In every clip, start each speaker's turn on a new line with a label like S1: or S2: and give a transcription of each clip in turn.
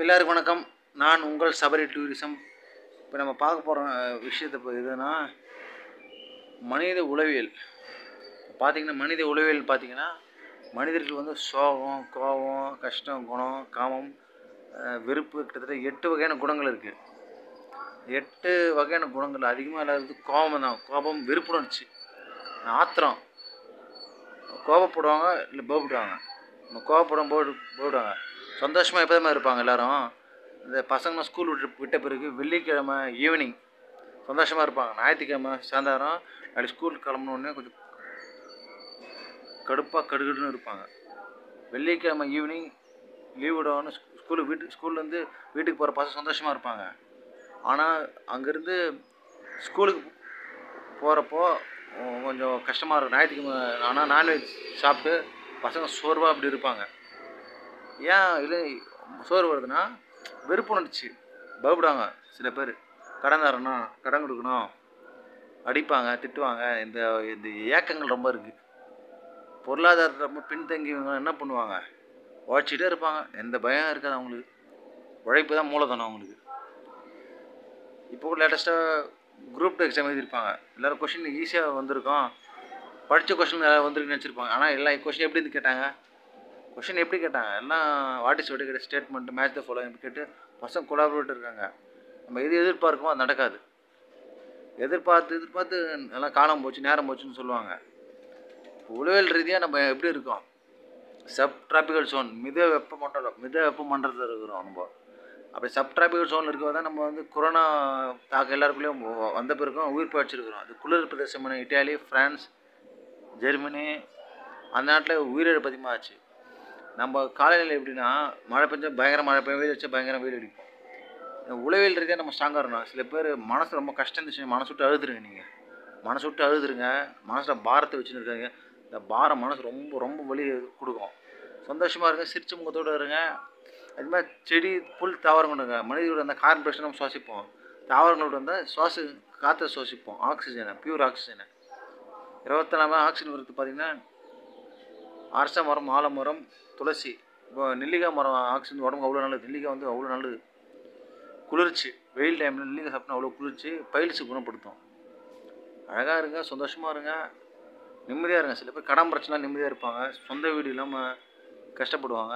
S1: எல்லாருக்கும் வணக்கம். நான் உங்கள் சபரி டூரிசம். இப்போ நம்ம பார்க்க போகிற விஷயத்தை இப்போ எதுனா மனித உளவியல். பார்த்திங்கன்னா மனித உளவியல் பார்த்திங்கன்னா மனிதர்கள் வந்து சோகம், கோபம், கஷ்டம், குணம், காமம், வெறுப்பு, கிட்டத்தட்ட 8 வகையான குணங்கள் இருக்குது. 8 வகையான குணங்கள் அதிகமாக இல்லாதது கோபம் தான். கோபம், வெறுப்புணர்ச்சி, ஆத்திரம். கோபப்படுவாங்க இல்லை பயப்படுவாங்க. நம்ம கோபப்படும் போயிடுவாங்க. சந்தோஷமாக எப்போதுமே இருப்பாங்க எல்லோரும். இந்த பசங்க ஸ்கூல் விட்ட பிறகு வெள்ளிக்கிழமை ஈவினிங் சந்தோஷமாக இருப்பாங்க. ஞாயிற்றுக்கிழமை சாயந்தரம் அப்படி ஸ்கூல் கிளம்புனோடனே கொஞ்சம் கடுகுன்னு இருப்பாங்க. வெள்ளிக்கிழமை ஈவினிங் லீவ் விடவுன்னு ஸ்கூல்லேருந்து வீட்டுக்கு போகிற பசங்க சந்தோஷமாக இருப்பாங்க. ஆனால் அங்கேருந்து ஸ்கூலுக்கு போகிறப்போ கொஞ்சம் கஷ்டமாக இருக்கும். ஞாயிற்றுக்கிழமை ஆனால் நான்வெஜ் சாப்பிட்டு பசங்க சோர்வாக அப்படி இருப்பாங்க. ஏன் இல்லை சோர்வு வருதுன்னா வெறுப்புணர்ச்சி, பயப்படுவாங்க. சில பேர் கடன் தரணும், கடன் கொடுக்கணும், அடிப்பாங்க, திட்டுவாங்க. இந்த இந்த ஏக்கங்கள் ரொம்ப இருக்குது. பொருளாதாரத்தில் ரொம்ப பின்தங்கியவங்க என்ன பண்ணுவாங்க, உழைச்சிட்டே இருப்பாங்க. எந்த பயம் இருக்காது அவங்களுக்கு. உழைப்பு தான் மூலதனம் அவங்களுக்கு. இப்போ கூட லேட்டஸ்ட்டாக குரூப் 2 எக்ஸாம் எழுதியிருப்பாங்க. எல்லோரும் கொஷின் ஈஸியாக வந்திருக்கோம், படித்த கொஷின் வந்துருக்குன்னு நினச்சிருப்பாங்க. ஆனால் எல்லா கொஷின் எப்படி இருந்து கேட்டாங்க, கொஷின் எப்படி கேட்டாங்க, எல்லாம் வாட் இஸ் கேட்ட ஸ்டேட்மெண்ட், மேட்ச் த ஃபாலோயிங் கேட்டு பசங்க கொலாபரேட் இருக்காங்க. நம்ம எது எதிர்பார்க்குமோ அது நடக்காது. எதிர்பார்த்து எல்லாம் காலம் போச்சு, நேரம் போச்சுன்னு சொல்லுவாங்க. உளவியல் ரீதியாக நம்ம எப்படி இருக்கோம், சப் டிராபிக்கல் ஜோன், மித வெப்பமண்டலத்தில் இருக்கிறோம் நம்ம. அப்படி சப் டிராபிக்கல் ஜோனில் இருக்கிறது தான் நம்ம வந்து கொரோனா தாக்கம் எல்லாருக்குள்ளேயும் வந்த பிறகும் உயிர் பழிச்சிருக்கிறோம். அது குளிர் பிரதேசமான இட்டாலி, ஃப்ரான்ஸ், ஜெர்மனி, அந்த நாட்டில் உயிரிழப்பு அதிகமாக ஆச்சு. நம்ம காலையில் எப்படின்னா மழை பெஞ்சா பயங்கர மழை பெய்யும், வெயில் வச்சா பயங்கர வெயில் அடிக்கும். உளவியல் ரீதியாக நம்ம ஸ்ட்ராங்காக இருக்கணும். சில பேர் மனசு ரொம்ப கஷ்டம் இருந்துச்சு, மனசு விட்டு அழுதுருங்க. நீங்கள் மனசு விட்டு அழுதுருங்க. மனசில் பாரத்தை வச்சுன்னு இருக்காங்க. இந்த பாரம் மனசு ரொம்ப ரொம்ப வலி கொடுக்கும். சந்தோஷமாக இருங்க, சிரிச்ச முகத்தோடு இருங்க. அது மாதிரி செடி, புல், தாவரங்கள்ங்க. மனிதர்களோட அந்த கார்பன் டை நம்ம சுவாசிப்போம். தாவரங்களோட வந்து காற்றை சுவாசிப்போம், ஆக்சிஜனை, பியூர் ஆக்சிஜனை. 24 ஆக்சிஜன் வருது. பார்த்திங்கன்னா அரச மரம், ஆலமரம், துளசி. இப்போ நெல்லிக்காய் மரம் ஆக்சிஜன் உடம்புக்கு அவ்வளோ நல்லது. நெல்லிக்காய் வந்து அவ்வளோ நல்லது, குளிர்ச்சி. வெயில் டைமில் நெல்லிக்காய் சாப்பிட்டா அவ்வளோ குளிர்ச்சி, பயில்ஸு குணப்படுத்தும். அழகாக இருங்க, சந்தோஷமாக இருங்க, நிம்மதியாக இருங்க. சில பேர் கடன் பிரச்சனை நிம்மதியாக இருப்பாங்க, சொந்த வீடு இல்லாமல் கஷ்டப்படுவாங்க.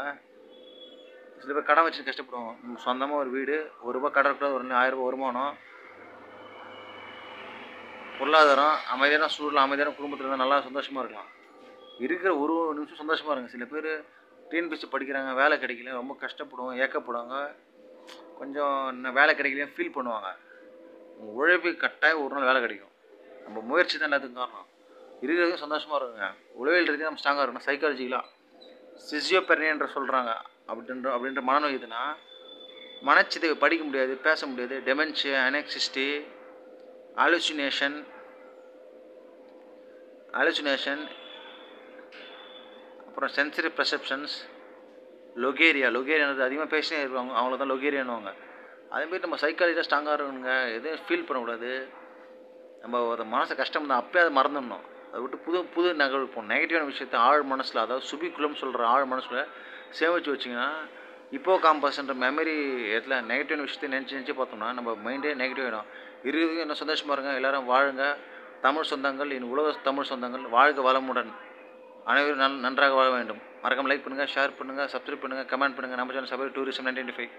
S1: சில பேர் கடன் வச்சு கஷ்டப்படுவாங்க. சொந்தமாக ஒரு வீடு, ₹1 கடன் இருக்கக்கூடாது, ஒரு 1000 வருமானம், பொருளாதாரம், அமைதியான சூழல், அமைதியான குடும்பத்தில் இருந்தால் நல்லா சந்தோஷமாக இருக்கலாம். இருக்கிற ஒரு நிமிஷம் சந்தோஷமாக இருங்க. சில பேர் டிஎன்பிஎஸ்சி படிக்கிறாங்க, வேலை கிடைக்கல, ரொம்ப கஷ்டப்படுவாங்க, ஏக்கப்படுவாங்க, கொஞ்சம் வேலை கிடைக்கலையும் ஃபீல் பண்ணுவாங்க. உங்கள் உழைப்பு கட்டாயம் ஒரு நாள் வேலை கிடைக்கும். நம்ம முயற்சி தான் எல்லாத்துக்கும் காரணம். இருக்கிறதுக்கும் சந்தோஷமாக இருங்க. உளவியல் ரீதியாக நம்ம ஸ்ட்ராங்காக இருக்கணும். சைக்காலஜிக்கலாக சிசியோபெர்னியன்ற சொல்கிறாங்க. அப்படின்ற மனநோய் இதுனா மனச்சிதை, படிக்க முடியாது, பேச முடியாது, டெமென்ஷியா, அனெக்சிஸ்டி, அலுசினேஷன், அப்புறம் சென்சரி பெர்செப்ஷன்ஸ், லொகேரியானது அதிகமாக பேசினே இருப்பாங்க, அவங்கள தான் லொகேரியானுவாங்க. அதேமாரி நம்ம சைக்காலஜியாக ஸ்ட்ராங்காக இருக்கணுங்க. எதுவும் ஃபீல் பண்ணக்கூடாது. நம்ம ஒரு மனசை கஷ்டம் தான், அப்போயே அதை மறந்துடணும். அதை விட்டு புது நகர்வு நெகட்டிவான விஷயத்தை ஆழ் மனசில், அதாவது சுபிக்குலம் சொல்கிற ஆழ் மனசில் சேமித்து வச்சிங்கன்னா, இப்போது காம்பஸ்ன்ற மெமரி இடத்துல நெகட்டிவான விஷயத்தை நினச்சி பார்த்தோம்னா நம்ம மைண்டே நெகட்டிவ் ஆகிடும். இருக்கிறதுக்கு என்ன சந்தோஷமாக இருங்க. எல்லோரும் வாழுங்க. தமிழ் சொந்தங்கள், என் உலக தமிழ் சொந்தங்கள், வாழ்க வளமுடன். அனைவரும் நன்றாக வாழ வேண்டும். மறக்காம லைக் பண்ணுங்கள், ஷேர் பண்ணுங்கள், சப்ஸ்கிரைப் பண்ணுங்கள், கமெண்ட் பண்ணுங்கள். நம்ம சேனல் சபரி டூரிசம் 1995.